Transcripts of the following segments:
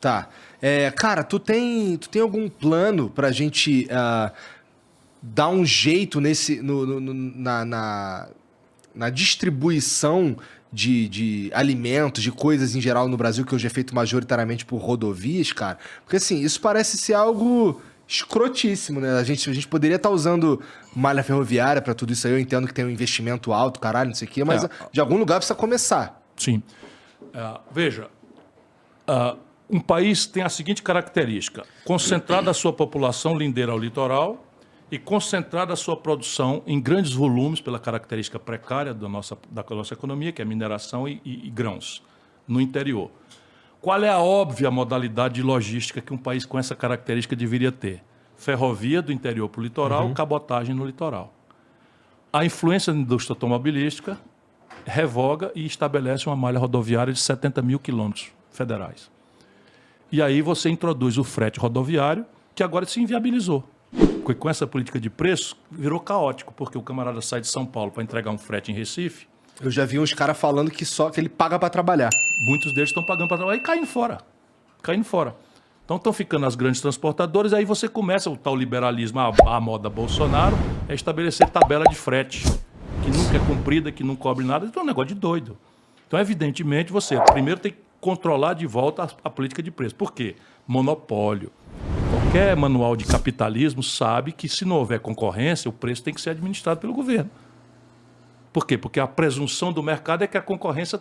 Tá. Cara, tu tem algum plano pra gente dar um jeito na distribuição de alimentos, de coisas em geral no Brasil, que hoje é feito majoritariamente por rodovias, cara? Porque assim, isso parece ser algo escrotíssimo, né? A gente poderia estar usando malha ferroviária pra tudo isso aí. Eu entendo que tem um investimento alto, caralho, não sei o quê, mas de algum lugar precisa começar. Sim. Veja, um país tem a seguinte característica: concentrada a sua população lindeira ao litoral e concentrada a sua produção em grandes volumes, pela característica precária da nossa economia, que é mineração e grãos, no interior. Qual é a óbvia modalidade de logística que um país com essa característica deveria ter? Ferrovia do interior para o litoral, cabotagem no litoral. A influência da indústria automobilística revoga e estabelece uma malha rodoviária de 70 mil quilômetros federais. E aí você introduz o frete rodoviário, que agora se inviabilizou. Porque com essa política de preço, virou caótico, porque o camarada sai de São Paulo para entregar um frete em Recife. Eu já vi uns caras falando que ele paga pra trabalhar. Muitos deles estão pagando para trabalhar e caindo fora. Caindo fora. Então estão ficando as grandes transportadoras, aí você começa o tal liberalismo, a moda Bolsonaro, é estabelecer tabela de frete, que nunca é cumprida, que não cobre nada. Então é um negócio de doido. Então, evidentemente, você primeiro tem que controlar de volta a política de preço. Por quê? Monopólio. Qualquer manual de capitalismo sabe que, se não houver concorrência, o preço tem que ser administrado pelo governo. Por quê? Porque a presunção do mercado é que a concorrência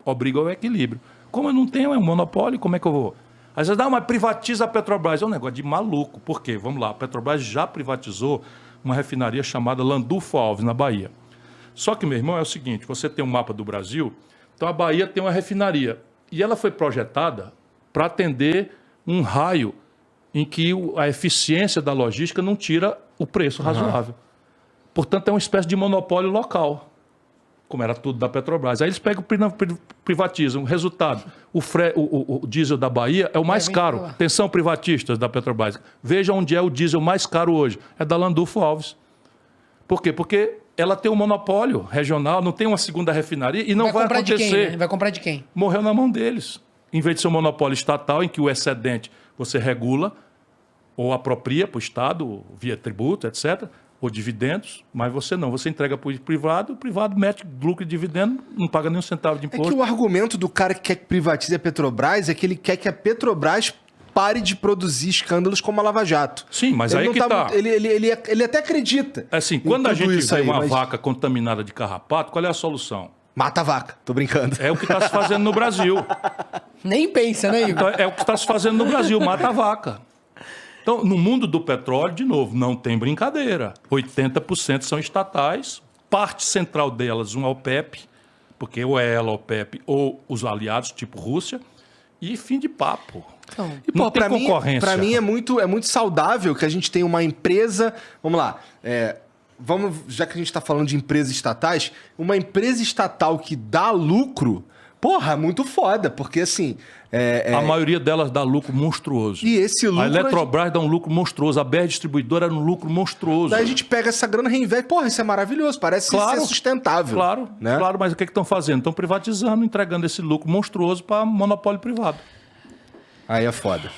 obriga ao equilíbrio. Como eu não tenho um monopólio, como é que eu vou? Aí você dá, mas privatiza a Petrobras. É um negócio de maluco. Por quê? Vamos lá, a Petrobras já privatizou uma refinaria chamada Landulfo Alves, na Bahia. Só que, meu irmão, é o seguinte, você tem um mapa do Brasil, então a Bahia tem uma refinaria. E ela foi projetada para atender um raio em que a eficiência da logística não tira o preço razoável. Portanto, é uma espécie de monopólio local, como era tudo da Petrobras. Aí eles pegam e privatizam. O resultado, o diesel da Bahia é o mais caro. Atenção, privatistas da Petrobras. Veja onde é o diesel mais caro hoje. É da Landulfo Alves. Por quê? Porque ela tem um monopólio regional, não tem uma segunda refinaria e não vai acontecer. De quem, né? Vai comprar de quem? Morreu na mão deles. Em vez de ser um monopólio estatal, em que o excedente você regula ou apropria para o Estado, via tributo, etc., ou dividendos, mas você não. Você entrega para o privado mete lucro e dividendo, não paga nem um centavo de imposto. É que o argumento do cara que quer que privatize a Petrobras é que ele quer que a Petrobras pare de produzir escândalos como a Lava Jato. Sim, mas aí que tá. Ele até acredita. Assim, quando a gente vê uma vaca contaminada de carrapato, qual é a solução? Mata a vaca. Tô brincando. É o que está se fazendo no Brasil. Nem pensa, né, Igor? Então, é o que está se fazendo no Brasil, mata a vaca. Então, no mundo do petróleo, de novo, não tem brincadeira. 80% são estatais, parte central delas, uma OPEP, porque ou é ela, a OPEP, ou os aliados, tipo Rússia, e fim de papo. Então, não tem concorrência. Para mim é muito saudável que a gente tenha uma empresa... Vamos lá, já que a gente está falando de empresas estatais, uma empresa estatal que dá lucro... Porra, é muito foda, porque assim... A maioria delas dá lucro monstruoso. E esse lucro... A Eletrobras dá um lucro monstruoso, a BR Distribuidora dá um lucro monstruoso. Daí a gente pega essa grana e reinveste. Porra, isso é maravilhoso, parece ser sustentável. Claro, né? Claro, mas o que estão fazendo? Estão privatizando, entregando esse lucro monstruoso para monopólio privado. Aí é foda.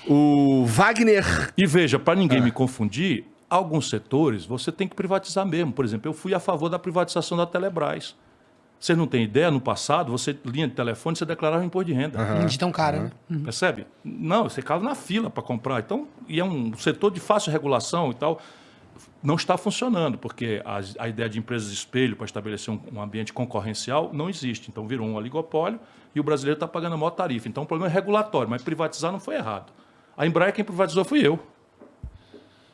O Wagner... E veja, para ninguém me confundir, alguns setores você tem que privatizar mesmo. Por exemplo, eu fui a favor da privatização da Telebrás. Você não tem ideia, no passado, linha de telefone, você declarava imposto de renda. De tão caro, né? Percebe? Não, você ficava na fila para comprar. Então, e é um setor de fácil regulação e tal. Não está funcionando, porque a ideia de empresas espelho para estabelecer um ambiente concorrencial não existe. Então, virou um oligopólio e o brasileiro está pagando a maior tarifa. Então, o problema é regulatório, mas privatizar não foi errado. A Embraer, quem privatizou fui eu.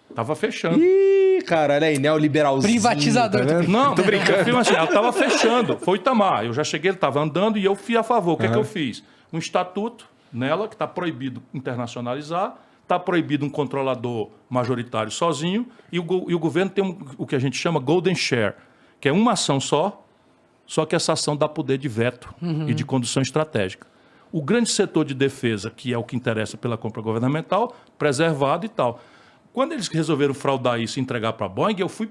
Estava fechando. Ih, caralho, aí, neoliberalzinho. Privatizador. Tá não, tô brincando. Assim, ela estava fechando. Foi o Itamar. Eu já cheguei, ele estava andando e eu fui a favor. O que é que eu fiz? Um estatuto nela, que está proibido internacionalizar, está proibido um controlador majoritário sozinho, e o governo tem o que a gente chama Golden Share, que é uma ação só que essa ação dá poder de veto e de condução estratégica. O grande setor de defesa, que é o que interessa pela compra governamental, preservado e tal. Quando eles resolveram fraudar isso e entregar para a Boeing, eu fui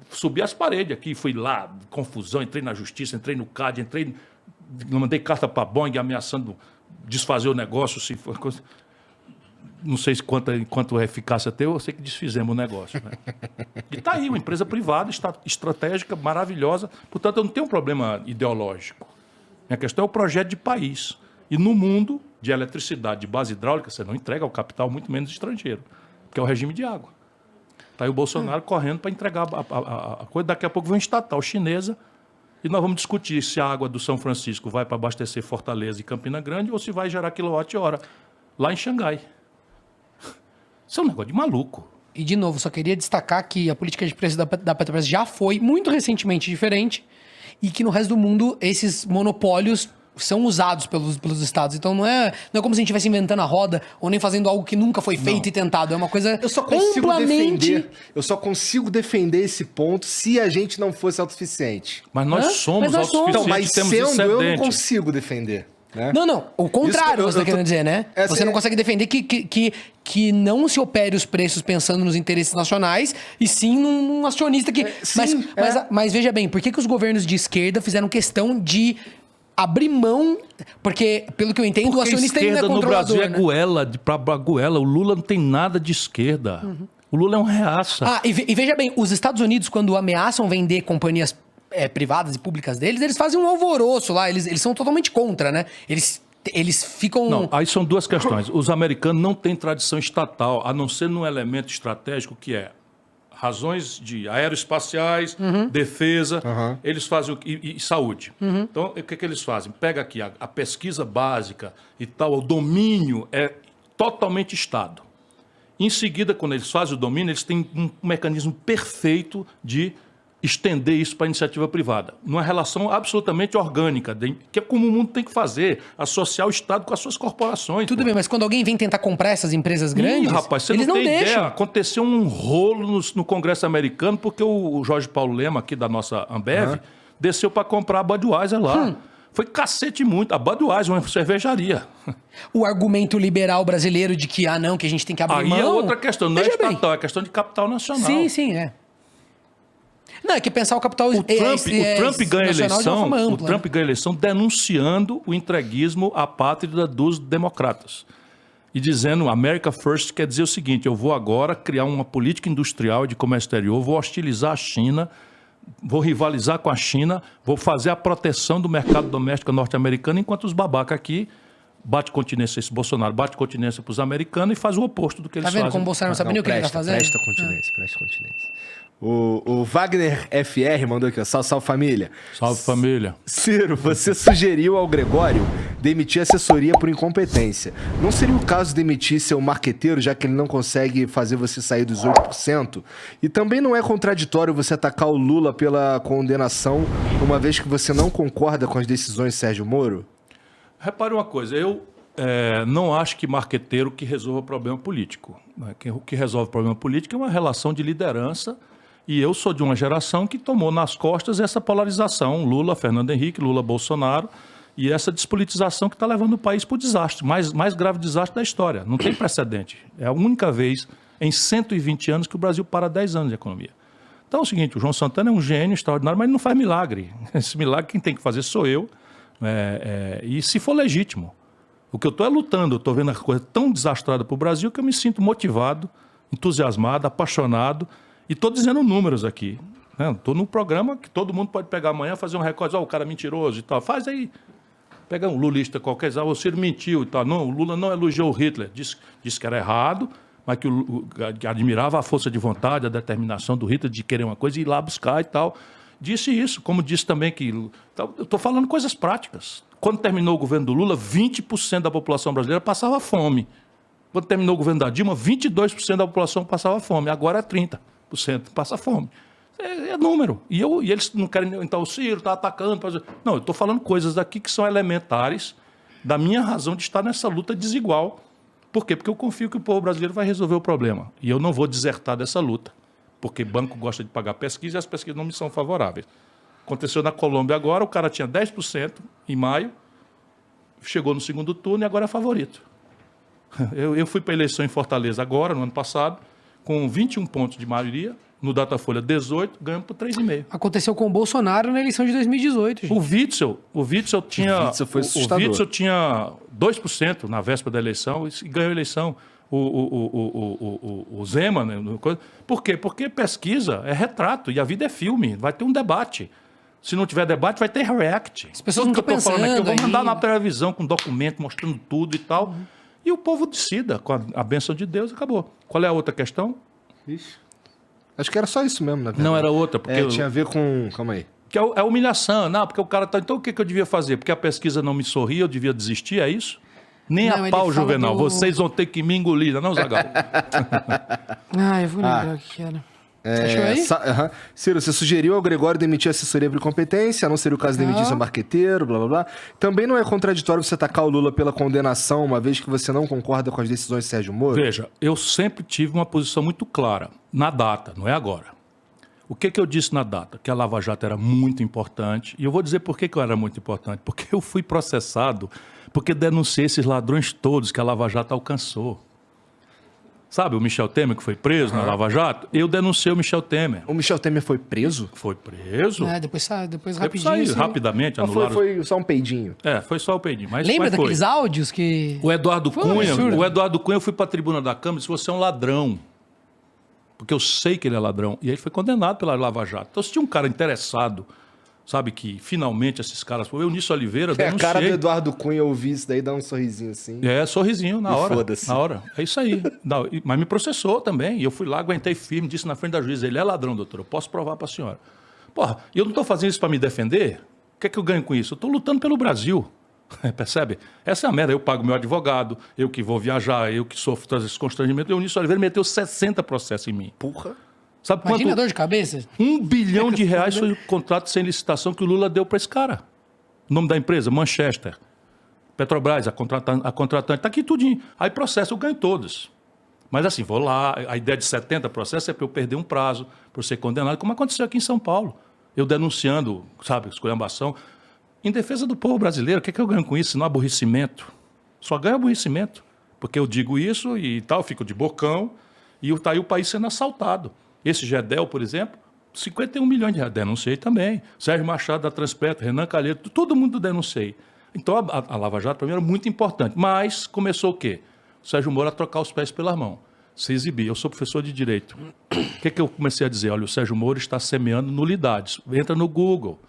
subir as paredes aqui, fui lá, confusão, entrei na justiça, entrei no CAD, mandei carta para a Boeing ameaçando desfazer o negócio, se for coisa... Não sei quanto eficácia tem, eu sei que desfizemos o negócio. Né? E está aí, uma empresa privada, estratégica, maravilhosa. Portanto, eu não tenho um problema ideológico. Minha questão é o projeto de país. E no mundo de eletricidade de base hidráulica, você não entrega ao capital, muito menos estrangeiro, que é o regime de água. Está aí o Bolsonaro correndo para entregar a coisa. Daqui a pouco vem um estatal chinesa e nós vamos discutir se a água do São Francisco vai para abastecer Fortaleza e Campina Grande ou se vai gerar quilowatt-hora lá em Xangai. Isso é um negócio de maluco. E, de novo, só queria destacar que a política de preço da Petrobras já foi muito recentemente diferente e que no resto do mundo esses monopólios são usados pelos estados. Então não é como se a gente estivesse inventando a roda ou nem fazendo algo que nunca foi feito e tentado. É uma coisa Eu só consigo defender esse ponto se a gente não fosse autossuficiente. Mas nós somos autossuficientes, Então, mas temos sendo, excedente. eu não consigo defender. Né? Não. O contrário, você está querendo dizer, né? Você não consegue defender que não se opere os preços pensando nos interesses nacionais e sim num acionista que... Mas veja bem, por que os governos de esquerda fizeram questão de abrir mão... Porque, pelo que eu entendo, porque o acionista ainda é no controlador, Brasil é né? goela, pra goela. O Lula não tem nada de esquerda. O Lula é um reaça. E veja bem, os Estados Unidos, quando ameaçam vender companhias privadas e públicas deles, eles fazem um alvoroço lá, eles são totalmente contra, né? Eles ficam... Não, aí são duas questões. Os americanos não têm tradição estatal, a não ser num elemento estratégico que é razões de aeroespaciais, defesa, eles fazem e saúde. Então, o que eles fazem? Pega aqui a pesquisa básica e tal, o domínio é totalmente Estado. Em seguida, quando eles fazem o domínio, eles têm um mecanismo perfeito de estender isso para a iniciativa privada. Numa relação absolutamente orgânica, que é como o mundo tem que fazer, associar o Estado com as suas corporações. Tudo bem, mas quando alguém vem tentar comprar essas empresas grandes, rapaz, você eles não tem deixam. ideia. Aconteceu um rolo no Congresso americano porque o Jorge Paulo Lema, aqui da nossa Ambev, desceu para comprar a Budweiser lá. Foi cacete muito. A Budweiser, uma cervejaria. O argumento liberal brasileiro de que, que a gente tem que abrir mão... Aí é outra questão, não é Veja bem. estatal, é questão de capital nacional. Sim, é. Não, é que pensar o capital O Trump ganha eleição, ampla, o Trump ganha eleição denunciando o entreguismo à pátria dos democratas. E dizendo, America First quer dizer o seguinte, eu vou agora criar uma política industrial de comércio exterior, vou hostilizar a China, vou rivalizar com a China, vou fazer a proteção do mercado doméstico norte-americano, enquanto os babacas aqui bate continência, esse Bolsonaro bate continência para os americanos e faz o oposto do que eles fazem. Tá vendo como o Bolsonaro não sabe nem o que ele está fazendo? Presta continência. O Wagner FR mandou aqui, ó. Salve, família. Salve, família. Ciro, você sugeriu ao Gregório demitir a assessoria por incompetência. Não seria o caso de demitir seu marqueteiro, já que ele não consegue fazer você sair dos 8%? E também não é contraditório você atacar o Lula pela condenação, uma vez que você não concorda com as decisões de Sérgio Moro? Repare uma coisa, eu não acho que marqueteiro que resolva problema político. Né? O que resolve problema político é uma relação de liderança. E eu sou de uma geração que tomou nas costas essa polarização, Lula, Fernando Henrique, Lula, Bolsonaro, e essa despolitização que está levando o país para o desastre, mais grave desastre da história. Não tem precedente. É a única vez em 120 anos que o Brasil para 10 anos de economia. Então é o seguinte, o João Santana é um gênio extraordinário, mas ele não faz milagre. Esse milagre quem tem que fazer sou eu, e se for legítimo. O que eu estou lutando, eu estou vendo a coisa tão desastrada para o Brasil que eu me sinto motivado, entusiasmado, apaixonado. E estou dizendo números aqui. Estou num programa que todo mundo pode pegar amanhã, fazer um recorde. O cara é mentiroso e tal. Faz aí. Pega um lulista qualquer, o Ciro mentiu e tal. Não, o Lula não elogiou o Hitler. Disse que era errado, mas que admirava a força de vontade, a determinação do Hitler de querer uma coisa e ir lá buscar e tal. Disse isso, como disse também que... Eu estou falando coisas práticas. Quando terminou o governo do Lula, 20% da população brasileira passava fome. Quando terminou o governo da Dilma, 22% da população passava fome. Agora é 30%. Passa fome. É número. E eles não querem... Então o Ciro está atacando. Não, eu estou falando coisas aqui que são elementares da minha razão de estar nessa luta desigual. Por quê? Porque eu confio que o povo brasileiro vai resolver o problema. E eu não vou desertar dessa luta. Porque banco gosta de pagar pesquisa e as pesquisas não me são favoráveis. Aconteceu na Colômbia agora, o cara tinha 10% em maio, chegou no segundo turno e agora é favorito. Eu fui para a eleição em Fortaleza agora, no ano passado, com 21 pontos de maioria, no Datafolha 18, ganhamos por 3,5. Aconteceu com o Bolsonaro na eleição de 2018. Gente. O Witzel tinha... O Witzel foi assustador. O Witzel tinha 2% na véspera da eleição e ganhou a eleição. O Zeman, né? Por quê? Porque pesquisa é retrato e a vida é filme. Vai ter um debate. Se não tiver debate, vai ter react. As pessoas não estão pensando falando aqui, eu vou mandar aí. na televisão com documento mostrando tudo e tal. E o povo decida com a bênção de Deus e acabou. Qual é a outra questão? Ixi. Acho que era só isso mesmo, na verdade. Não, era outra. Porque tinha a ver com... Calma aí. Que é humilhação. Não, porque o cara tá... Então o que eu devia fazer? Porque a pesquisa não me sorria, eu devia desistir, é isso? Nem Não, a pau, ele fala Juvenal. do- Vocês vão ter que me engolir, não, Zagal? Eu vou lembrar o que era. Você achou aí? Ciro, você sugeriu ao Gregório demitir a assessoria por incompetência, não seria o caso de demitir seu marqueteiro, blá blá blá. Também não é contraditório você atacar o Lula pela condenação, uma vez que você não concorda com as decisões de Sérgio Moro? Veja, eu sempre tive uma posição muito clara, na data, não é agora. O que eu disse na data? Que a Lava Jato era muito importante. E eu vou dizer por que eu era muito importante. Porque eu fui processado, porque denunciei esses ladrões todos que a Lava Jato alcançou. Sabe o Michel Temer que foi preso na Lava Jato? Eu denunciei o Michel Temer. O Michel Temer foi preso? Foi preso. Depois Depois rapidinho. saiu, assim. rapidamente, Ou anularam. foi só um peidinho? Foi só o peidinho. Mas Lembra foi. daqueles áudios que... O Eduardo Foi um Cunha, absurdo. eu fui para a tribuna da Câmara e disse, você é um ladrão. Porque eu sei que ele é ladrão. E aí ele foi condenado pela Lava Jato. Então, se tinha um cara interessado, sabe, que finalmente esses caras... O Eunício Oliveira A denunciei. cara do Eduardo Cunha ouvir isso daí, dá um sorrisinho assim. Sorrisinho, na E hora. foda-se. Na hora. É isso aí. Mas me processou também. E eu fui lá, aguentei firme, disse na frente da juíza, ele é ladrão, doutor, eu posso provar para a senhora. Porra, e eu não estou fazendo isso para me defender? O que é que eu ganho com isso? Eu estou lutando pelo Brasil. Percebe? Essa é a merda. Eu pago meu advogado, eu que vou viajar, eu que sofro todos esses constrangimentos. O Eunício Oliveira meteu 60 processos em mim. Porra. Sabe Imagina a quanto? dor de cabeça. R$1 bilhão foi o contrato sem licitação que o Lula deu para esse cara. O nome da empresa, Manchester. Petrobras, a contratante. Está aqui tudinho. Aí processo, eu ganho todos. Mas assim, vou lá. A ideia de 70 processos é para eu perder um prazo, para eu ser condenado, como aconteceu aqui em São Paulo. Eu denunciando, sabe, esculhambação. Em defesa do povo brasileiro, o que eu ganho com isso? Senão aborrecimento. Só ganho aborrecimento. Porque eu digo isso e tal, fico de bocão, e está aí o país sendo assaltado. Esse Gedel, por exemplo, 51 milhões de reais. Denunciei também. Sérgio Machado da Transpetro, Renan Calheiros, todo mundo denunciei. Então a Lava Jato para mim era muito importante. Mas começou o quê? O Sérgio Moro a trocar os pés pelas mãos. Se exibir. Eu sou professor de Direito. O que eu comecei a dizer? Olha, o Sérgio Moro está semeando nulidades. Entra no Google.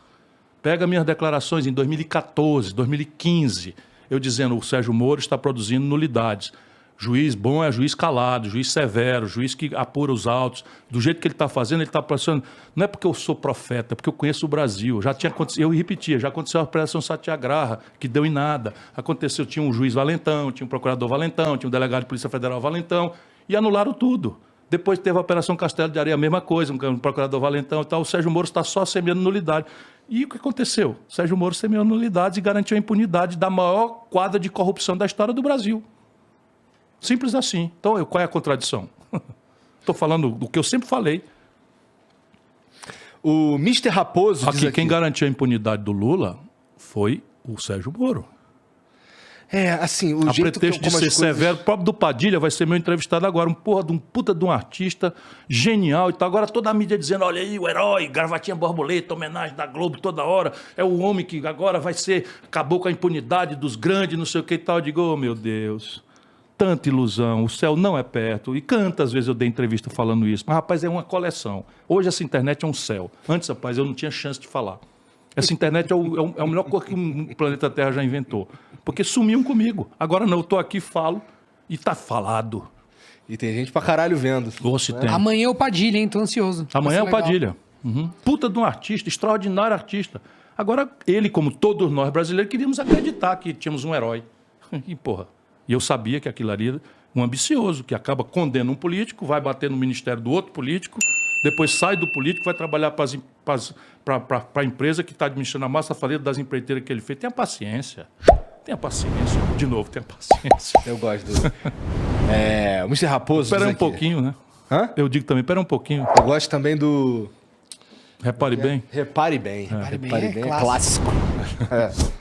Pega minhas declarações em 2014, 2015, eu dizendo o Sérgio Moro está produzindo nulidades. Juiz bom é juiz calado, juiz severo, juiz que apura os autos. Do jeito que ele está fazendo, ele está pressionando. Não é porque eu sou profeta, é porque eu conheço o Brasil. Já tinha acontecido, eu repetia, já aconteceu a Operação Satyagraha, que deu em nada. Aconteceu, tinha um juiz valentão, tinha um procurador valentão, tinha um delegado de Polícia Federal valentão, e anularam tudo. Depois teve a Operação Castelo de Areia, a mesma coisa, um procurador valentão e tal. O Sérgio Moro está só semeando nulidade. E o que aconteceu? O Sérgio Moro semeou nulidades e garantiu a impunidade da maior quadra de corrupção da história do Brasil. Simples assim. Então, qual é a contradição? Estou falando do que eu sempre falei. O Mr. Raposo diz Aqui, quem garantiu a impunidade do Lula foi o Sérgio Moro. Assim, o A jeito pretexto de ser severo, o próprio do Padilha vai ser meu entrevistado agora, um puta de um artista genial e tal. Agora toda a mídia dizendo, olha aí, o herói, gravatinha borboleta, homenagem da Globo toda hora, é o homem que agora vai ser, acabou com a impunidade dos grandes, não sei o que e tal. Eu digo, oh meu Deus, tanta ilusão, o céu não é perto. E quantas vezes eu dei entrevista falando isso. Mas, rapaz, é uma coleção. Hoje essa internet é um céu. Antes, rapaz, eu não tinha chance de falar. Essa internet é a melhor coisa que o planeta Terra já inventou. Porque sumiam comigo. Agora não, eu estou aqui, falo e tá falado. E tem gente pra caralho vendo. Ou se tem. Amanhã é o Padilha, hein? Tô ansioso. Amanhã é o Vai ser legal. Padilha. Uhum. Puta de um artista, extraordinário artista. Agora, ele, como todos nós brasileiros, queríamos acreditar que tínhamos um herói. E, porra, e eu sabia que aquilo ali era um ambicioso, que acaba condenando um político, vai bater no ministério do outro político, depois sai do político, vai trabalhar para a empresa que está administrando a massa falida das empreiteiras que ele fez. Tenha paciência. Tenha paciência. De novo, tenha paciência. Eu gosto do... o Mr. Raposo Espera diz um aqui. pouquinho, né? Hã? Eu digo também, espera um pouquinho. Eu gosto também do... Repare bem. Repare bem. Repare bem, é clássico. clássico.